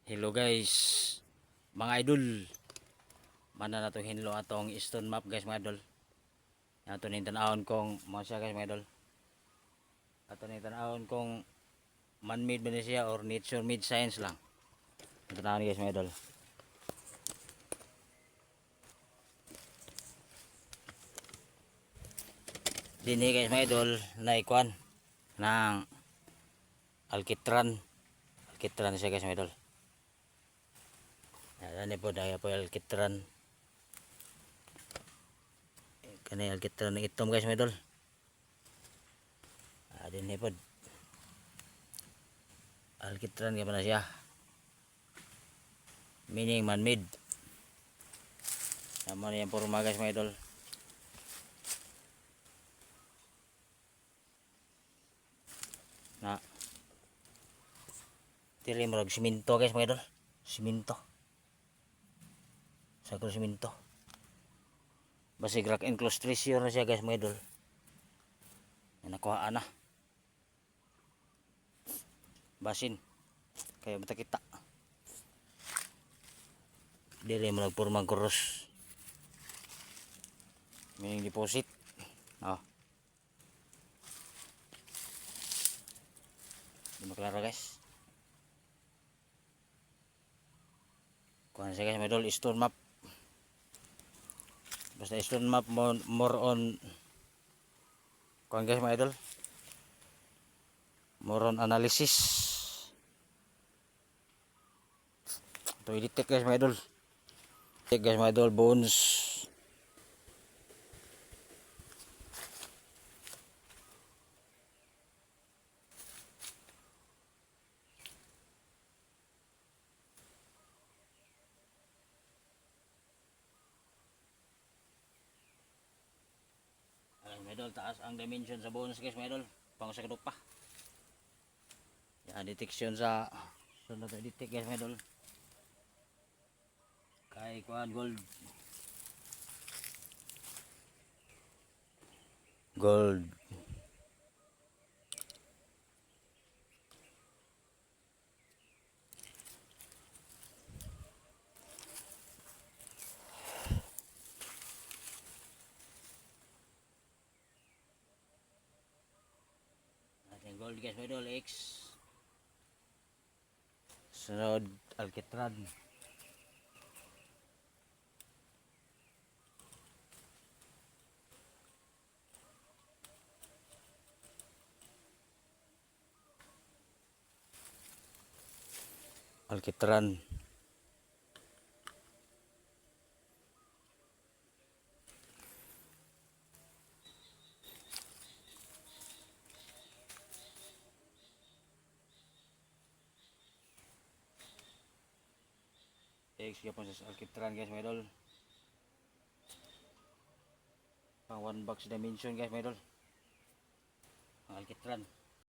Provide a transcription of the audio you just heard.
Hello guys, mga idol. Mana na to hinlo atong stone map guys mga idol. Ato ning tan-awon kong mo siya guys mga idol. Ato ning tan-awon kong man-made ba siya or nature made science lang. Tan-awon guys mga idol. Dini guys mga idol na ikuan ng alkitran. Alkitran siya guys mga idol. Yan po daya po alkitran. Kani alkitran ng itom guys mga idol. Dini po alkitran kaya na siya. Meaning man-made. Naman yan porma guys mga idol. Na tiri marag siminto guys mga idol. Siminto. Sagol siminto. Basig rock enclosed treasure na siya guys mga idol. Yan nakuhaan na. Basin. Kaya bata kita. Dili mo nagpurmang kuros. Meaning deposit. Oh. Di maklaro guys. Kuhan siya guys mga idol. Stone map. Basta stone map more on kuhan guys mga idol. More on analysis. Ito i-detect guys mga idol. Detect guys mga idol. Bones. Mga idol, taas ang dimension sa bones guys mga idol. Pang sa kadupa. Yan, detection sa sunod na detect guys mga idol. Kay kuhan gold. Gold. Ating gold guys mga idol. X. Sunod alkitran. Alkitran. X yapon sa alkitran guys mga idol. Pang 1 box dimension guys mga idol. Ang alkitran.